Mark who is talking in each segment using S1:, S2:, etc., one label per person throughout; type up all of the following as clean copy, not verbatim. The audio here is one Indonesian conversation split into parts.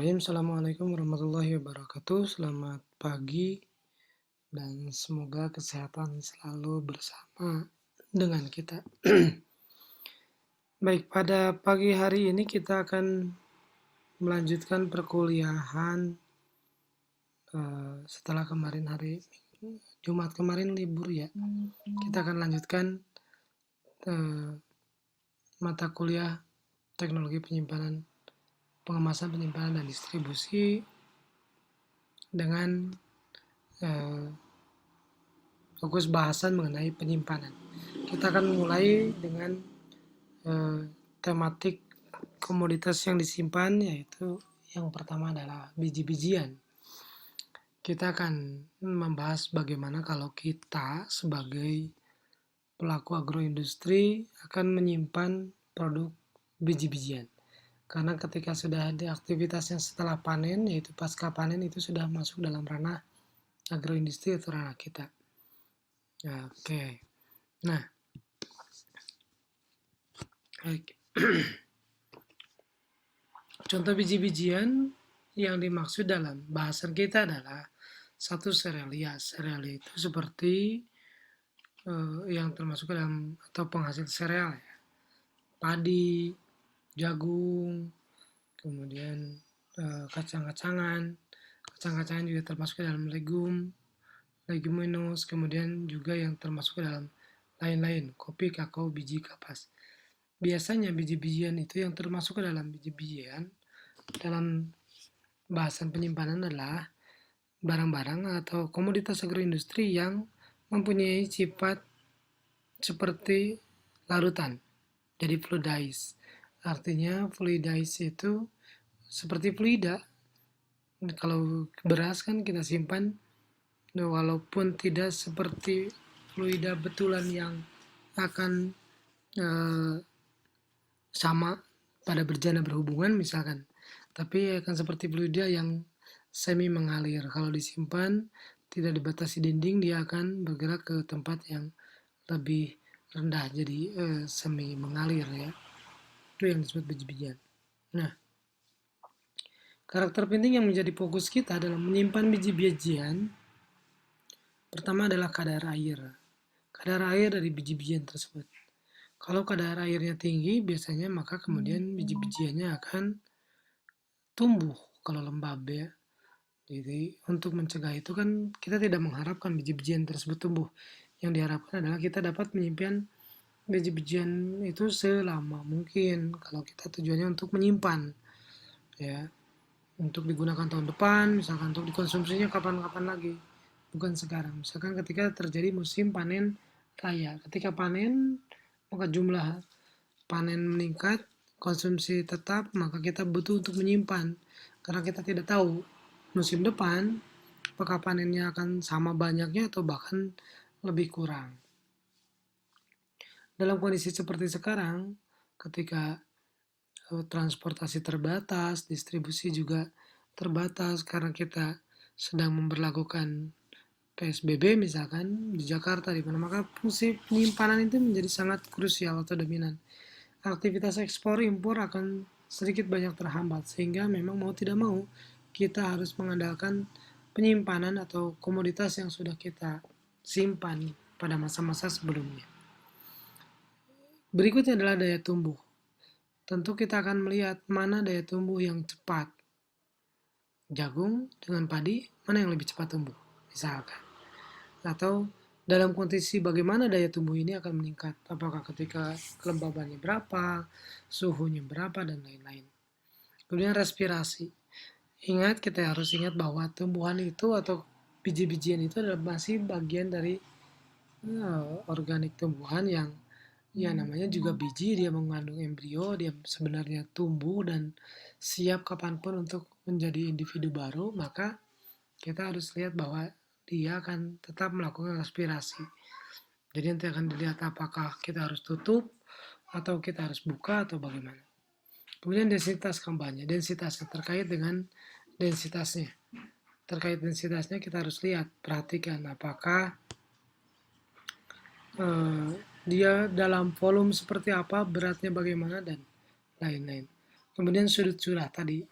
S1: Bismillahirrahmanirrahim. Assalamualaikum warahmatullahi wabarakatuh. Selamat pagi dan semoga kesehatan selalu bersama dengan kita. Baik, pada pagi hari ini kita akan melanjutkan perkuliahan setelah kemarin hari Jumat kemarin libur ya. Kita akan lanjutkan mata kuliah teknologi penyimpanan, pengemasan, penyimpanan, dan distribusi dengan fokus bahasan mengenai penyimpanan. Kita akan mulai dengan tematik komoditas yang disimpan, yaitu yang pertama adalah biji-bijian. Kita akan membahas bagaimana kalau kita sebagai pelaku agroindustri akan menyimpan produk biji-bijian. Karena ketika sudah ada aktivitasnya setelah panen, yaitu pasca panen, itu sudah masuk dalam ranah agroindustri atau ranah kita. Oke. Nah, contoh biji-bijian yang dimaksud dalam bahasan kita adalah satu serealia. Serealia itu seperti yang termasuk dalam atau penghasil sereal ya. Padi, jagung, kemudian kacang-kacangan. Kacang-kacangan juga termasuk dalam leguminous, kemudian juga yang termasuk dalam lain-lain, kopi, kakao, biji, kapas. Biasanya biji-bijian itu yang termasuk ke dalam biji-bijian dalam bahasan penyimpanan adalah barang-barang atau komoditas agroindustri yang mempunyai sifat seperti larutan, jadi fluidized. Artinya fluidized itu seperti fluida. Kalau beras kan kita simpan walaupun tidak seperti fluida betulan yang akan sama pada berjana berhubungan misalkan, tapi akan seperti fluida yang semi mengalir. Kalau disimpan tidak dibatasi dinding, dia akan bergerak ke tempat yang lebih rendah, jadi semi mengalir ya. Itu yang disebut biji-bijian. Nah, karakter penting yang menjadi fokus kita dalam menyimpan biji-bijian pertama adalah kadar air. Kadar air dari biji-bijian tersebut. Kalau kadar airnya tinggi, biasanya maka kemudian biji-bijiannya akan tumbuh kalau lembab ya. Jadi untuk mencegah itu kan kita tidak mengharapkan biji-bijian tersebut tumbuh. Yang diharapkan adalah kita dapat menyimpan biji-bijian itu selama mungkin. Kalau kita tujuannya untuk menyimpan ya, untuk digunakan tahun depan, misalkan untuk dikonsumsinya kapan-kapan lagi, bukan sekarang. Misalkan ketika terjadi musim panen raya, ketika panen maka jumlah panen meningkat, konsumsi tetap, maka kita butuh untuk menyimpan karena kita tidak tahu musim depan apakah panennya akan sama banyaknya atau bahkan lebih kurang. Dalam kondisi seperti sekarang, ketika transportasi terbatas, distribusi juga terbatas karena kita sedang memberlakukan PSBB misalkan di Jakarta, di mana maka fungsi penyimpanan itu menjadi sangat krusial atau dominan. Aktivitas ekspor impor akan sedikit banyak terhambat, sehingga memang mau tidak mau kita harus mengandalkan penyimpanan atau komoditas yang sudah kita simpan pada masa-masa sebelumnya. Berikutnya adalah daya tumbuh. Tentu kita akan melihat mana daya tumbuh yang cepat. Jagung dengan padi, mana yang lebih cepat tumbuh, misalkan. Atau dalam kondisi bagaimana daya tumbuh ini akan meningkat. Apakah ketika kelembabannya berapa, suhunya berapa, dan lain-lain. Kemudian respirasi. Kita harus ingat bahwa tumbuhan itu atau biji-bijian itu adalah masih bagian dari organik tumbuhan yang ya namanya juga biji, dia mengandung embrio, dia sebenarnya tumbuh dan siap kapanpun untuk menjadi individu baru, maka kita harus lihat bahwa dia akan tetap melakukan respirasi. Jadi nanti akan dilihat apakah kita harus tutup atau kita harus buka atau bagaimana. Kemudian densitas kampanye, densitasnya terkait dengan densitasnya. Terkait densitasnya kita harus lihat, perhatikan apakah dia dalam volume seperti apa, beratnya bagaimana, dan lain-lain. Kemudian sudut curah tadi.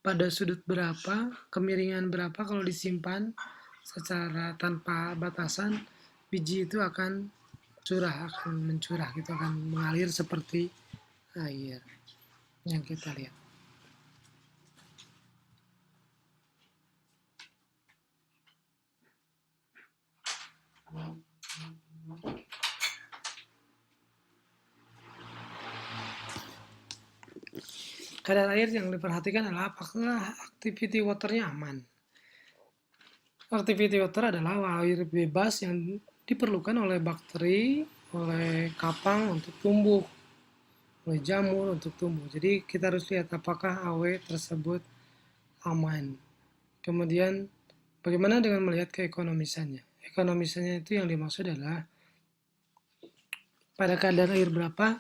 S1: pada sudut berapa, kemiringan berapa kalau disimpan secara tanpa batasan, biji itu akan mencurah gitu, akan mengalir seperti air yang kita lihat. Kadar air yang diperhatikan adalah apakah activity waternya aman. Activity water adalah air bebas yang diperlukan oleh bakteri, oleh kapang untuk tumbuh, oleh jamur untuk tumbuh. Jadi kita harus lihat apakah AW tersebut aman. Kemudian bagaimana dengan melihat keekonomisannya? Ekonomisannya itu yang dimaksud adalah pada kadar air berapa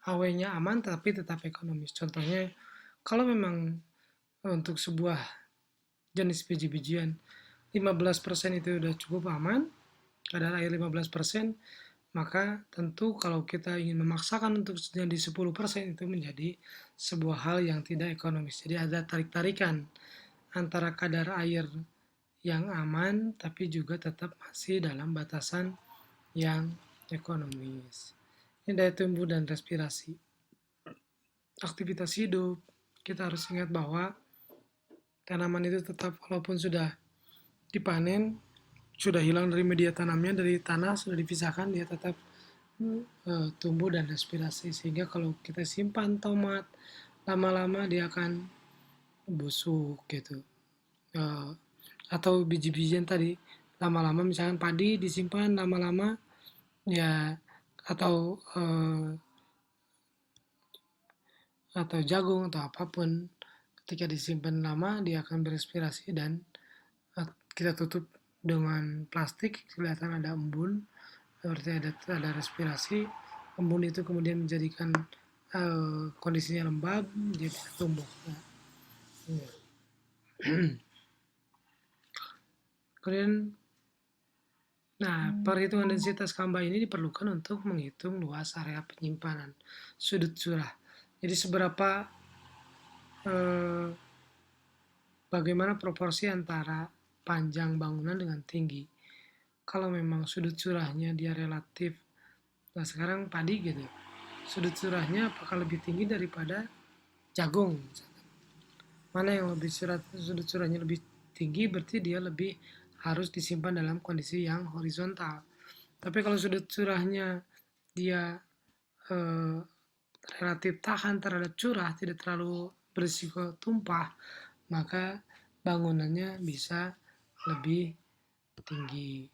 S1: AW-nya aman tapi tetap ekonomis. Contohnya, kalau memang untuk sebuah jenis biji-bijian 15% itu sudah cukup aman, kadar air 15%, maka tentu kalau kita ingin memaksakan untuk jadi 10% itu menjadi sebuah hal yang tidak ekonomis. Jadi ada tarik-tarikan antara kadar air yang aman tapi juga tetap masih dalam batasan yang ekonomis. Ini daya tumbuh dan respirasi. Aktivitas hidup, kita harus ingat bahwa tanaman itu tetap walaupun sudah dipanen, sudah hilang dari media tanamnya, dari tanah, sudah dipisahkan, dia tetap tumbuh dan respirasi. Sehingga kalau kita simpan tomat, lama-lama dia akan busuk gitu. Atau biji-bijian tadi, lama-lama misalkan padi disimpan lama-lama, ya atau jagung atau apapun, ketika disimpan lama dia akan berespirasi dan kita tutup dengan plastik, kelihatan ada embun, berarti ada respirasi. Embun itu kemudian menjadikan kondisinya lembab, dia bisa tumbuh. Kemudian, perhitungan densitas kamba ini diperlukan untuk menghitung luas area penyimpanan sudut curah. Jadi seberapa bagaimana proporsi antara panjang bangunan dengan tinggi. Kalau memang sudut curahnya dia relatif, nah sekarang padi gitu, sudut curahnya apakah lebih tinggi daripada jagung? Mana yang lebih sudut curahnya lebih tinggi, berarti dia lebih harus disimpan dalam kondisi yang horizontal. Tapi kalau sudut curahnya dia relatif tahan terhadap curah, tidak terlalu berisiko tumpah, maka bangunannya bisa lebih tinggi.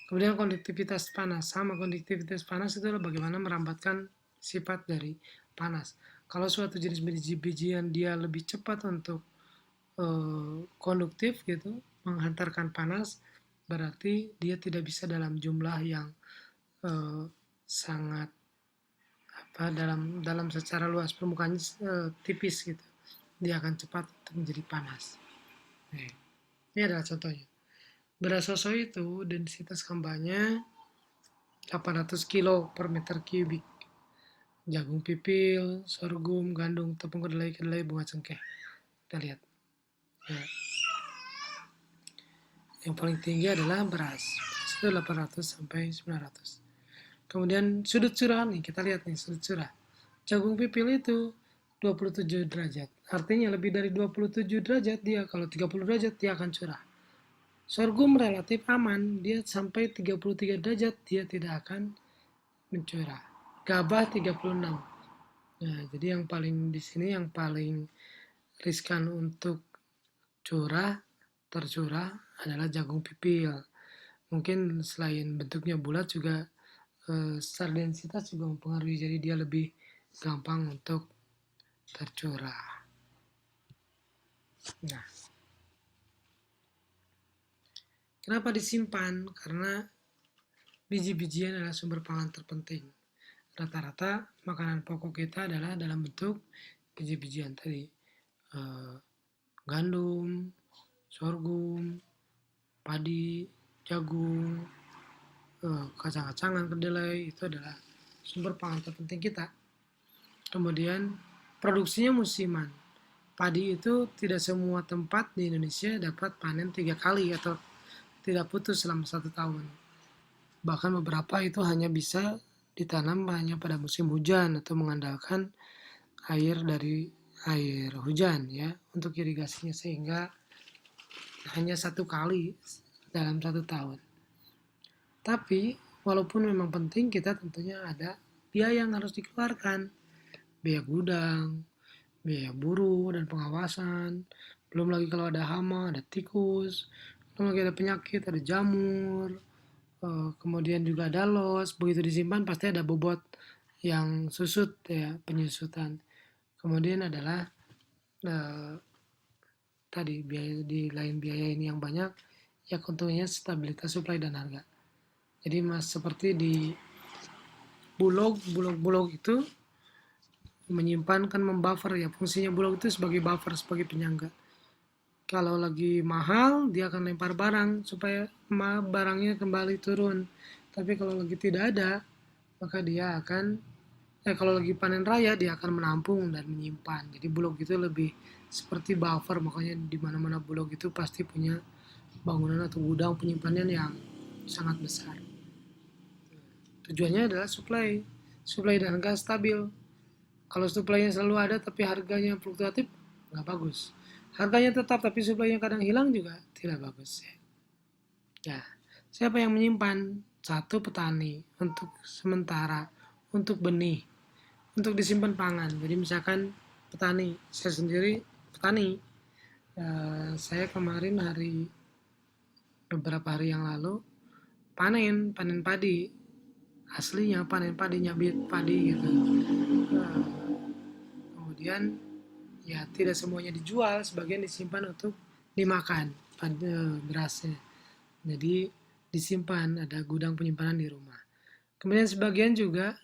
S1: Kemudian konduktivitas panas. Sama konduktivitas panas itu adalah bagaimana merambatkan sifat dari panas. Kalau suatu jenis biji-bijian dia lebih cepat untuk konduktif gitu, menghantarkan panas, berarti dia tidak bisa dalam jumlah yang sangat dalam secara luas permukaannya tipis gitu, dia akan cepat untuk menjadi panas. Ini adalah contohnya. Beras soso itu densitas kambanya 800 kilo per meter kubik. Jagung pipil, sorghum, gandum, tepung kedelai, bunga cengkeh. Kita lihat. Ya. Yang paling tinggi adalah beras. Beras itu 800 sampai 900. Kemudian sudut curah nih, kita lihat nih sudut curah. Jagung pipil itu 27 derajat. Artinya lebih dari 27 derajat dia, kalau 30 derajat dia akan curah. Sorghum relatif aman, dia sampai 33 derajat dia tidak akan mencurah. Gabah 36. Nah, jadi yang paling di sini yang paling riskan untuk tercurah adalah jagung pipil. Mungkin selain bentuknya bulat juga secara densitas juga mempengaruhi, jadi dia lebih gampang untuk tercurah. Nah, kenapa disimpan? Karena biji-bijian adalah sumber pangan terpenting. Rata-rata makanan pokok kita adalah dalam bentuk biji-bijian tadi. Gandum, sorghum, padi, jagung, kacang-kacangan, kedelai, itu adalah sumber pangan terpenting kita. Kemudian produksinya musiman. Padi itu tidak semua tempat di Indonesia dapat panen 3 kali atau tidak putus selama 1 tahun. Bahkan beberapa itu hanya bisa ditanam hanya pada musim hujan atau mengandalkan air dari air hujan ya untuk irigasinya, sehingga hanya 1 kali dalam 1 tahun. Tapi walaupun memang penting, kita tentunya ada biaya yang harus dikeluarkan, biaya gudang, biaya buruh dan pengawasan, belum lagi kalau ada hama, ada tikus, belum lagi ada penyakit, ada jamur, kemudian juga ada los. Begitu disimpan pasti ada bobot yang susut ya, penyusutan. Kemudian adalah eh, tadi biaya, di lain biaya ini yang banyak ya, tentunya stabilitas supply dan harga. Jadi seperti di bulog itu menyimpan kan, membuffer ya, fungsinya bulog itu sebagai buffer, sebagai penyangga. Kalau lagi mahal dia akan lempar barang supaya barangnya kembali turun. Tapi kalau lagi tidak ada, maka dia akan kalau lagi panen raya dia akan menampung dan menyimpan. Jadi bulog itu lebih seperti buffer, makanya di mana-mana bulog itu pasti punya bangunan atau gudang penyimpanan yang sangat besar. Tujuannya adalah supply dan harga stabil. Kalau supply-nya selalu ada tapi harganya fluktuatif, nggak bagus. Harganya tetap tapi supply-nya kadang hilang juga tidak bagus. Ya, siapa yang menyimpan? Satu, petani untuk sementara, untuk benih, untuk disimpan pangan. Jadi misalkan petani, saya sendiri petani. Saya kemarin beberapa hari yang lalu panen padi, aslinya panen padi, nyabit padi gitu. Kemudian ya tidak semuanya dijual, sebagian disimpan untuk dimakan pada berasnya. Jadi disimpan, ada gudang penyimpanan di rumah. Kemudian sebagian juga,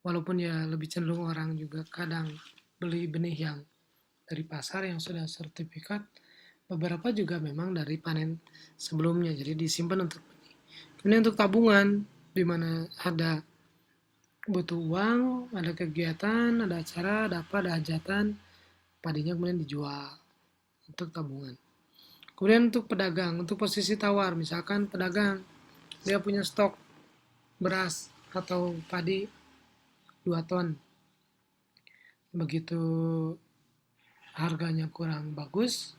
S1: walaupun ya lebih cenderung orang juga kadang beli benih yang dari pasar yang sudah sertifikat, beberapa juga memang dari panen sebelumnya, jadi disimpan untuk benih. Kemudian untuk tabungan, di mana ada butuh uang, ada kegiatan, ada acara, ada apa, ada hajatan, padinya kemudian dijual untuk tabungan. Kemudian untuk pedagang, untuk posisi tawar, misalkan pedagang dia punya stok beras atau padi 2 ton. Begitu harganya kurang bagus,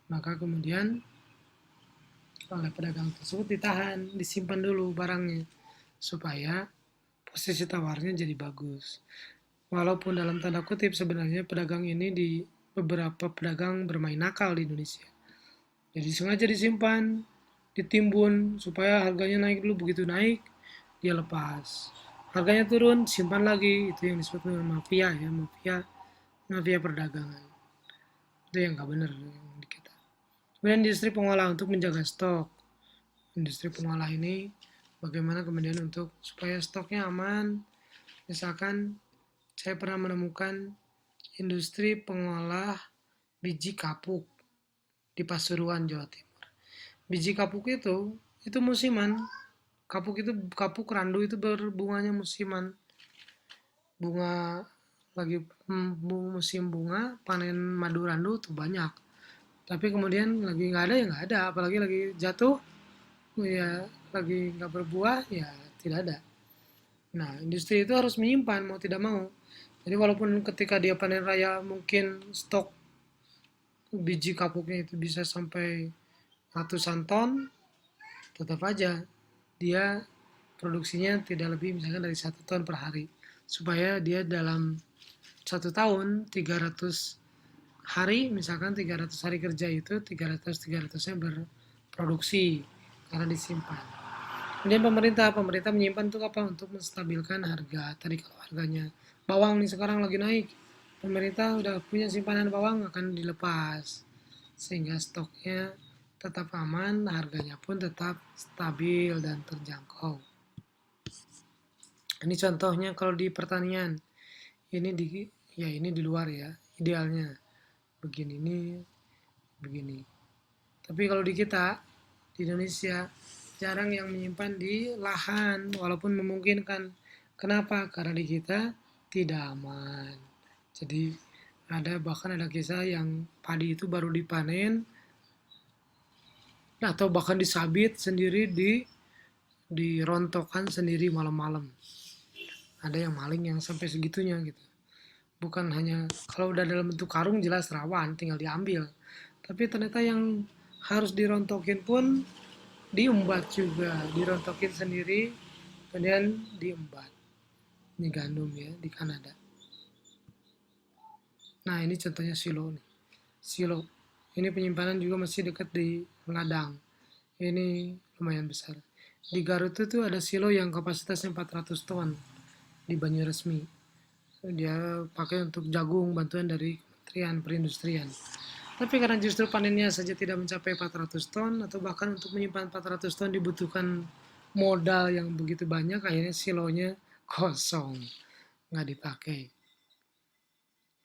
S1: maka kemudian oleh pedagang tersebut ditahan, disimpan dulu barangnya supaya posisi tawarnya jadi bagus. Walaupun dalam tanda kutip sebenarnya pedagang ini, di beberapa pedagang bermain nakal di Indonesia. Jadi sengaja disimpan, ditimbun supaya harganya naik dulu, begitu naik dia lepas. Harganya turun, simpan lagi, itu yang disebut dengan mafia ya, mafia perdagangan. Itu yang nggak benar yang di kita. Kemudian industri pengolah untuk menjaga stok. Industri pengolah ini bagaimana kemudian untuk supaya stoknya aman. Misalkan saya pernah menemukan industri pengolah biji kapuk di Pasuruan, Jawa Timur. Biji kapuk itu musiman. Kapuk randu itu berbunganya musiman. Bunga lagi musim bunga, panen madu randu tuh banyak. Tapi kemudian lagi nggak ada ya nggak ada, apalagi lagi jatuh ya, lagi nggak berbuah ya tidak ada. Nah, industri itu harus menyimpan mau tidak mau. Jadi walaupun ketika dia panen raya mungkin stok biji kapuknya itu bisa sampai ratusan ton, tetap aja dia produksinya tidak lebih misalkan dari 1 ton per hari. Supaya dia dalam 1 tahun 300 hari, misalkan 300 hari kerja itu 300-300-nya berproduksi karena disimpan. Kemudian pemerintah menyimpan untuk apa? Untuk menstabilkan harga. Tadi kalau harganya bawang nih sekarang lagi naik, pemerintah udah punya simpanan bawang akan dilepas sehingga stoknya tetap aman, harganya pun tetap stabil dan terjangkau. Ini contohnya kalau di pertanian. Ini di luar ya, idealnya begini, ini begini. Tapi kalau di kita di Indonesia jarang yang menyimpan di lahan, walaupun memungkinkan. Kenapa? Karena di kita tidak aman. Jadi bahkan ada kisah yang padi itu baru dipanen atau bahkan disabit sendiri dirontokkan sendiri malam-malam. Ada yang maling yang sampai segitunya gitu. Bukan hanya kalau udah dalam bentuk karung jelas rawan tinggal diambil. Tapi ternyata yang harus dirontokin pun diembat juga, dirontokin sendiri kemudian diembat. Ini gandum ya di Kanada. Nah ini contohnya silo nih. Silo. Ini penyimpanan juga masih dekat di ladang. Ini lumayan besar. Di Garut itu ada silo yang kapasitasnya 400 ton di Banyuresmi. Dia pakai untuk jagung bantuan dari Kementerian Perindustrian. Tapi karena justru panennya saja tidak mencapai 400 ton atau bahkan untuk menyimpan 400 ton dibutuhkan modal yang begitu banyak, akhirnya silonya kosong, nggak dipakai.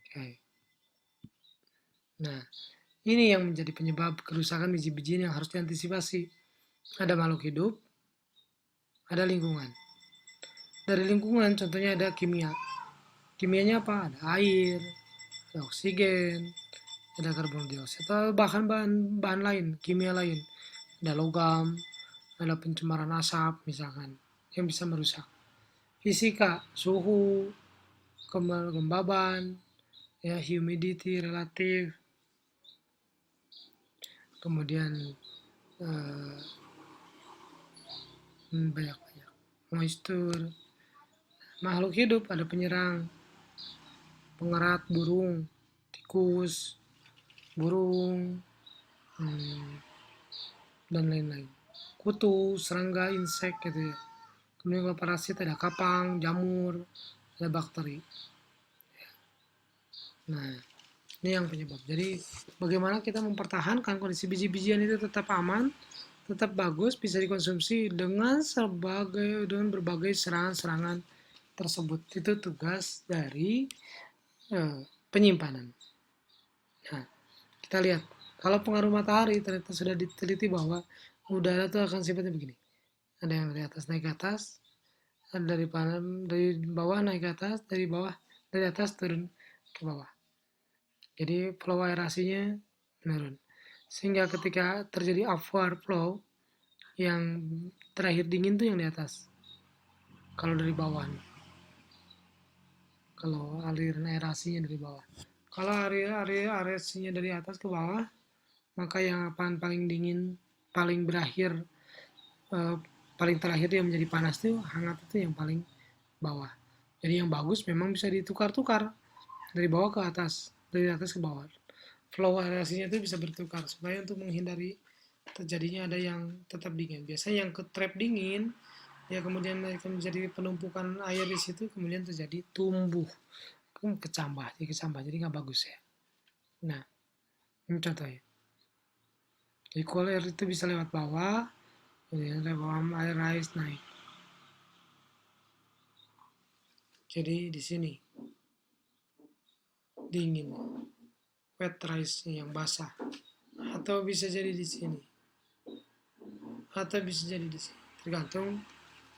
S1: Oke. Nah, ini yang menjadi penyebab kerusakan biji-bijian yang harus diantisipasi. Ada makhluk hidup, ada lingkungan. Dari lingkungan contohnya ada kimia. Kimianya apa? Ada air, ada oksigen, ada karbon dioksida, atau bahkan bahan lain, kimia lain. Ada logam, ada pencemaran asap misalkan, yang bisa merusak. Fisika, suhu, kelembaban, ya humidity relatif, kemudian eh, banyak-banyak moisture. Makhluk hidup ada penyerang, pengerat burung, tikus, burung, dan lain-lain. Kutu, serangga, insek gitu ya. Kemudian kalau parasit ada kapang, jamur, ada bakteri. Nah, ini yang penyebab. Jadi bagaimana kita mempertahankan kondisi biji-bijian itu tetap aman, tetap bagus, bisa dikonsumsi dengan berbagai serangan-serangan tersebut. Itu tugas dari penyimpanan. Nah, kita lihat kalau pengaruh matahari ternyata sudah diteliti bahwa udara itu akan sifatnya begini. Ada yang dari atas naik ke atas, ada dari bawah naik ke atas, dari atas turun ke bawah. Jadi flow aerasinya menurun. Sehingga ketika terjadi upward flow, yang terakhir dingin tuh yang di atas. Kalau dari bawah nih. Kalau aliran aerasinya dari bawah. Kalau aerasinya dari atas ke bawah, maka yang paling dingin, paling berakhir, eh, paling terakhir yang menjadi panas itu hangat itu yang paling bawah. Jadi yang bagus memang bisa ditukar-tukar dari bawah ke atas, dari atas ke bawah. Flow aerasinya itu bisa bertukar supaya untuk menghindari terjadinya ada yang tetap dingin. Biasanya yang ke trap dingin ya kemudian akan menjadi penumpukan air di situ kemudian terjadi tumbuh kecambah jadi nggak bagus ya. Nah ini contohnya. Jadi cool air itu bisa lewat bawah, kemudian lewat air rise naik. Jadi di sini dingin, wet rise yang basah, atau bisa jadi di sini, atau bisa jadi di sini, tergantung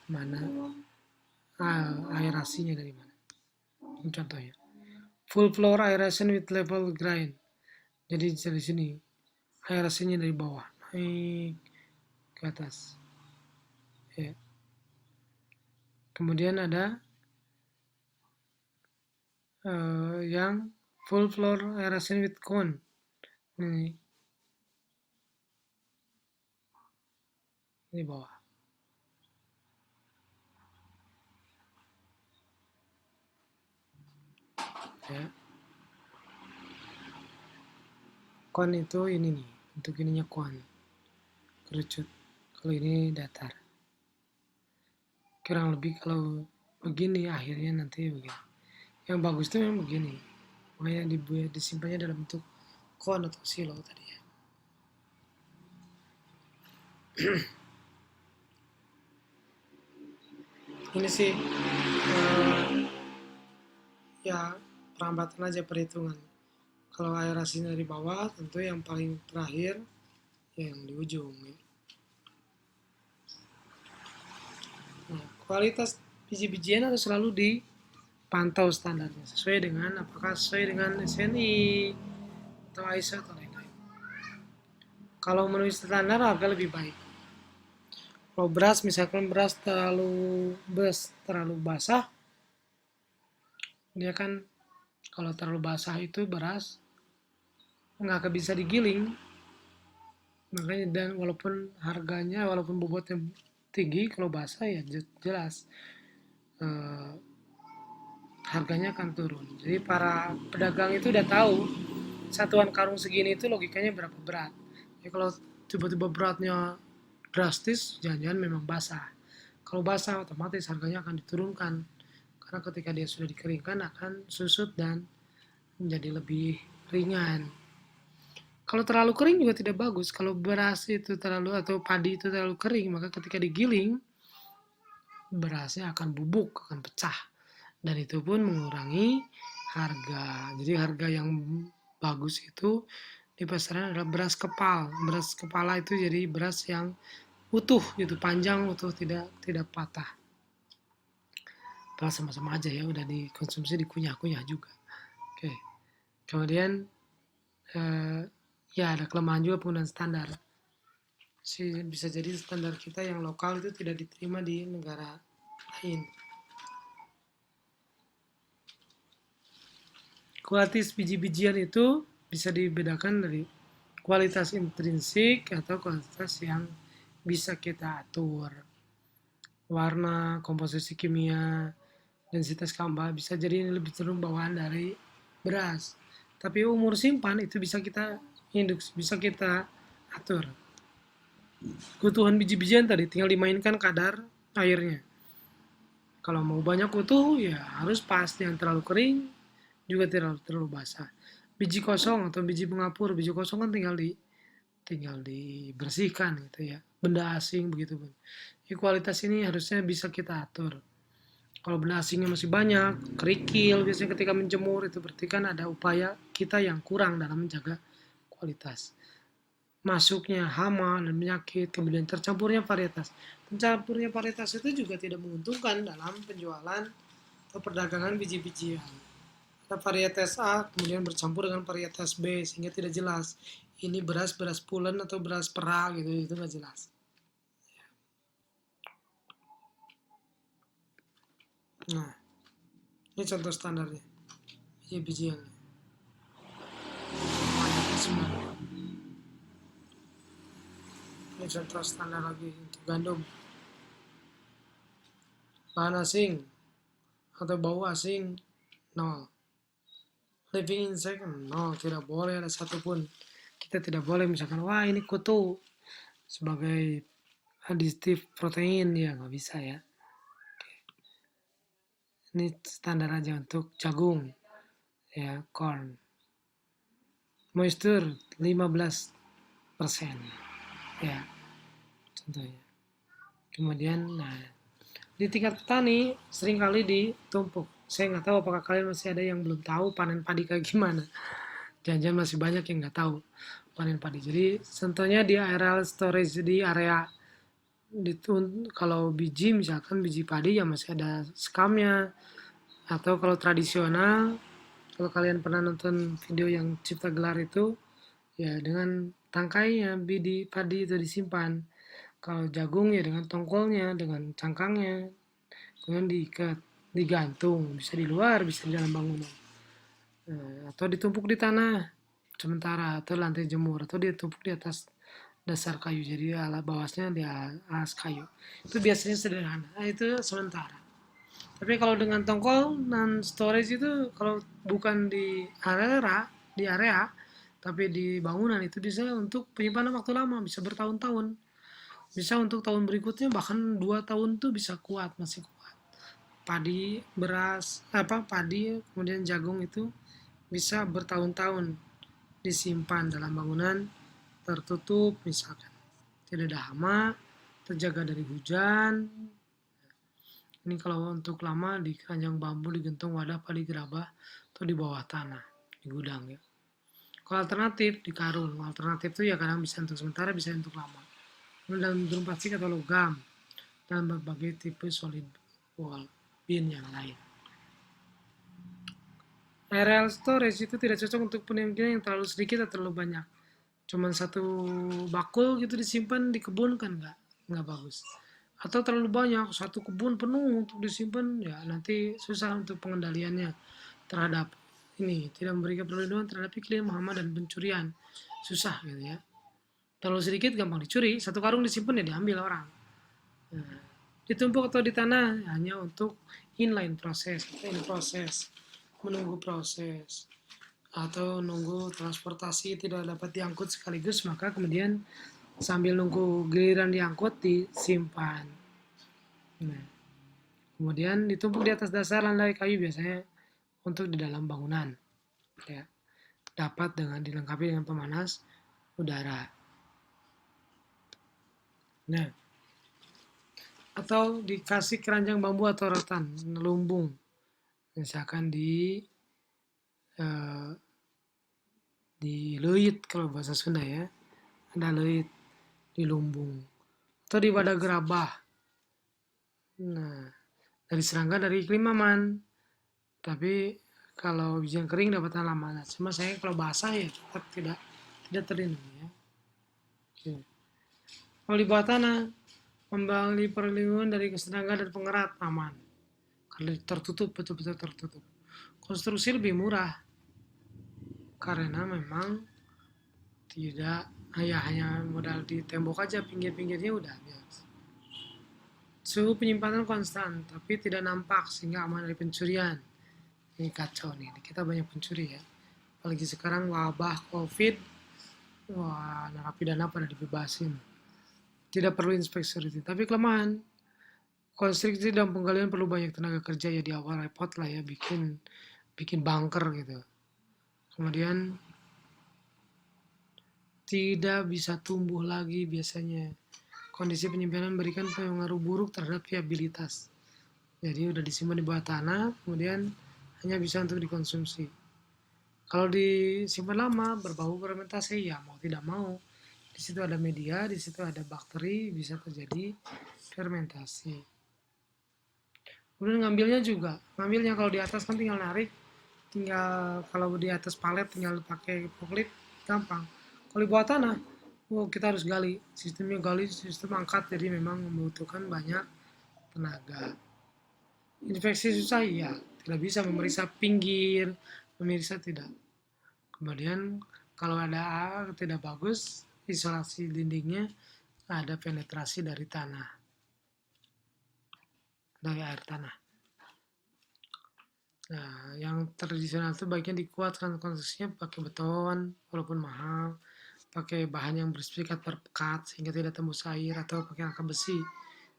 S1: mana aerasinya dari mana. Ini contohnya. Full floor aeration with level grind. Jadi dari sini aerasinya dari bawah naik ke atas. Ya. Kemudian ada yang full floor aeration with cone. Ini di bawah. Ya. Cone itu ini nih, untuk ininya cone. Kerucut. Kalau ini datar. Kurang lebih kalau begini akhirnya nanti begini. Yang bagus tuh memang begini. Makanya disimpannya dalam bentuk cone atau silo tadi ya. Ini sih ya perambatan aja perhitungan. Kalau aerasinya dari bawah tentu yang paling terakhir ya yang di ujung ya. Nah, kualitas biji-bijian harus selalu pantau standarnya sesuai dengan apakah sesuai dengan SNI atau ISO atau lain-lain. Kalau memenuhi standar harga lebih baik. Kalau beras misalkan beras terlalu basah, dia kan kalau terlalu basah itu beras nggak bisa digiling, makanya dan walaupun harganya walaupun bobotnya tinggi, kalau basah ya jelas eh, harganya akan turun. Jadi para pedagang itu udah tahu satuan karung segini itu logikanya berapa berat. Ya kalau tiba-tiba beratnya drastis, jangan-jangan memang basah. Kalau basah otomatis harganya akan diturunkan karena ketika dia sudah dikeringkan akan susut dan menjadi lebih ringan. Kalau terlalu kering juga tidak bagus. Kalau beras itu terlalu atau padi itu terlalu kering, maka ketika digiling berasnya akan bubuk, akan pecah. Dan itu pun mengurangi harga. Jadi harga yang bagus itu di pasaran adalah beras kepal. Beras kepala itu jadi beras yang utuh gitu, panjang utuh, tidak patah. Padahal sama-sama aja ya, udah dikonsumsi dikunyah-kunyah juga. Oke. Kemudian ya ada kelemahan juga penggunaan standar. Bisa jadi standar kita yang lokal itu tidak diterima di negara lain. Kualitas biji-bijian itu bisa dibedakan dari kualitas intrinsik atau kualitas yang bisa kita atur. Warna, komposisi kimia, densitas gamba bisa jadi lebih cenderung bawaan dari beras. Tapi umur simpan itu bisa kita induksi, bisa kita atur. Kebutuhan biji-bijian tadi tinggal dimainkan kadar airnya. Kalau mau banyak utuh ya harus pas, jangan terlalu kering juga terlalu basah. Biji kosong atau biji pengapur, biji kosong kan tinggal dibersihkan gitu ya. Benda asing begitu pun. Kualitas ini harusnya bisa kita atur. Kalau benda asingnya masih banyak, kerikil biasanya ketika menjemur, itu berarti kan ada upaya kita yang kurang dalam menjaga kualitas. Masuknya hama dan penyakit, kemudian tercampurnya varietas. Tercampurnya varietas itu juga tidak menguntungkan dalam penjualan atau perdagangan biji-bijian. Ada varietas A kemudian bercampur dengan varietas B sehingga tidak jelas ini beras pulen atau beras pera gitu, itu nggak jelas. Nah, ini contoh standarnya biji-bijiannya. Ini contoh standar lagi untuk gandum. Bahan asing atau bau asing 0. Living insect 0, tidak boleh ada satupun. Kita tidak boleh misalkan wah ini kutu sebagai aditif protein, ya nggak bisa ya. Ini standar aja untuk jagung ya, corn. Moisture 15% ya contohnya. Kemudian nah di tingkat petani seringkali ditumpuk. Saya nggak tahu apakah kalian masih ada yang belum tahu panen padi kayak gimana. Jangan-jangan masih banyak yang nggak tahu panen padi. Jadi contohnya di area storage, di area kalau biji misalkan biji padi ya masih ada skamnya. Atau kalau tradisional, kalau kalian pernah nonton video yang Cipta Gelar itu, ya dengan tangkainya biji padi itu disimpan. Kalau jagung ya dengan tongkolnya, dengan cangkangnya, kemudian diikat, digantung, bisa di luar, bisa di dalam bangunan. Atau ditumpuk di tanah sementara, atau lantai jemur, atau ditumpuk di atas dasar kayu, jadi alat bawahnya di alas kayu. Itu biasanya sederhana, itu sementara. Tapi kalau dengan tongkol dan storage itu kalau bukan di area tapi di bangunan itu bisa untuk penyimpanan waktu lama, bisa bertahun-tahun. Bisa untuk tahun berikutnya bahkan 2 tahun tuh bisa kuat, masih kuat. Padi, beras, padi kemudian jagung itu bisa bertahun-tahun disimpan dalam bangunan tertutup misalkan. Tidak ada hama, terjaga dari hujan. Ini kalau untuk lama di keranjang bambu, digentung wadah, di gerabah, atau di bawah tanah, di gudang ya. Kalau alternatif di karung, alternatif itu ya kadang bisa untuk sementara, bisa untuk lama. Dalam drum plastik atau logam, dan berbagai tipe solid wall bin yang lain. Aerial storage itu tidak cocok untuk penyimpanan yang terlalu sedikit atau terlalu banyak. Cuman satu bakul gitu disimpan di kebun kan nggak bagus. Atau terlalu banyak, satu kebun penuh untuk disimpan, ya nanti susah untuk pengendaliannya terhadap ini, tidak memberikan perlindungan terhadap iklim, hama dan pencurian. Susah gitu ya. Terlalu sedikit gampang dicuri, satu karung disimpan ya diambil orang. Nah, ditumpuk atau di tanah hanya untuk inline proses atau in proses, menunggu proses atau nunggu transportasi tidak dapat diangkut sekaligus, maka kemudian sambil nunggu giliran diangkut disimpan. Nah, kemudian ditumpuk di atas dasar lantai kayu biasanya untuk di dalam bangunan, ya, dapat dengan dilengkapi dengan pemanas udara. Nah, atau dikasih keranjang bambu atau rotan lumbung, misalkan eh, di leuit kalau bahasa Sunda ya, ada leuit di lumbung atau di wadah gerabah. Nah, dari serangga dari iklim aman, tapi kalau biji yang kering dapat tahan lama. Nah, cuma saya kalau basah ya tetap tidak terlindungi ya. Oke. Kalau di bawah tanah, membeli perlindungan dari serangga dan pengerat aman. Kalau tertutup, betul-betul tertutup. Konstruksi lebih murah karena memang tidak hanya modal di tembok aja, pinggir-pinggirnya udah biasa. Suhu penyimpanan konstan, tapi tidak nampak sehingga aman dari pencurian. Ini kacau nih, kita banyak pencuri ya. Apalagi sekarang wabah COVID, wah narapidana pada dibebasin. Tidak perlu inspeksi rutin, tapi kelemahan. Konstruksi dan penggalian perlu banyak tenaga kerja ya, di awal repot lah ya bikin bunker gitu. Kemudian tidak bisa tumbuh lagi biasanya. Kondisi penyimpanan memberikan pengaruh buruk terhadap viabilitas. Jadi udah disimpan di bawah tanah, kemudian hanya bisa untuk dikonsumsi. Kalau disimpan lama, berbau fermentasi, ya mau tidak mau. Di situ ada media, di situ ada bakteri, bisa terjadi fermentasi. Kemudian ngambilnya juga, ngambilnya kalau di atas kan tinggal narik, tinggal kalau di atas palet tinggal pakai forklift, gampang. Kalau di bawah tanah, kita harus gali, sistemnya gali, sistem angkat, jadi memang membutuhkan banyak tenaga. Infeksi susah ya, tidak bisa memeriksa pinggir, memeriksa tidak. Kemudian kalau ada tidak bagus, isolasi dindingnya ada penetrasi dari tanah, dari air tanah. Nah, yang tradisional itu baiknya dikuatkan konstruksinya pakai beton, walaupun mahal, pakai bahan yang bersifat berpekat sehingga tidak tembus air, atau pakai rangka besi,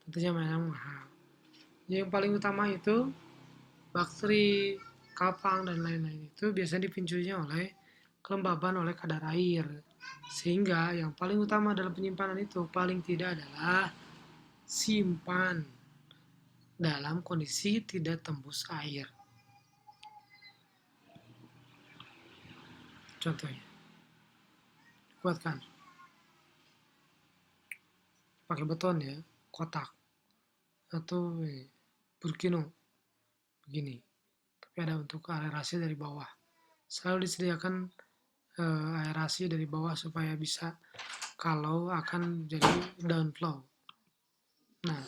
S1: tentunya memang mahal. Yang paling utama itu bakteri, kapang, dan lain-lain itu biasanya dipicunya oleh kelembaban oleh kadar air. Sehingga yang paling utama dalam penyimpanan itu paling tidak adalah simpan dalam kondisi tidak tembus air. Contohnya, kuatkan pakai beton ya, kotak atau burkino begini. Tapi ada untuk aerasi dari bawah. Selalu disediakan aerasi dari bawah supaya bisa kalau akan jadi downflow. Nah,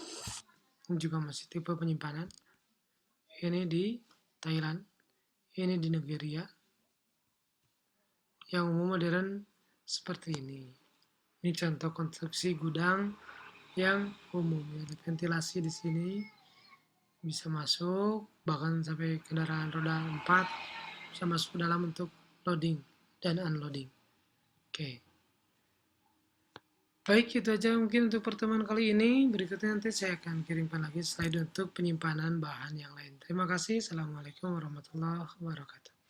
S1: ini juga masih tipe penyimpanan. Ini di Thailand, ini di Nigeria. Yang umum modern seperti ini. Ini contoh konstruksi gudang yang umum. Ada ventilasi di sini, bisa masuk, bahkan sampai kendaraan roda 4 bisa masuk ke dalam untuk loading dan unloading. Oke. Baik, itu aja mungkin untuk pertemuan kali ini. Berikutnya nanti saya akan kirimkan lagi slide untuk penyimpanan bahan yang lain. Terima kasih. Assalamualaikum warahmatullahi wabarakatuh.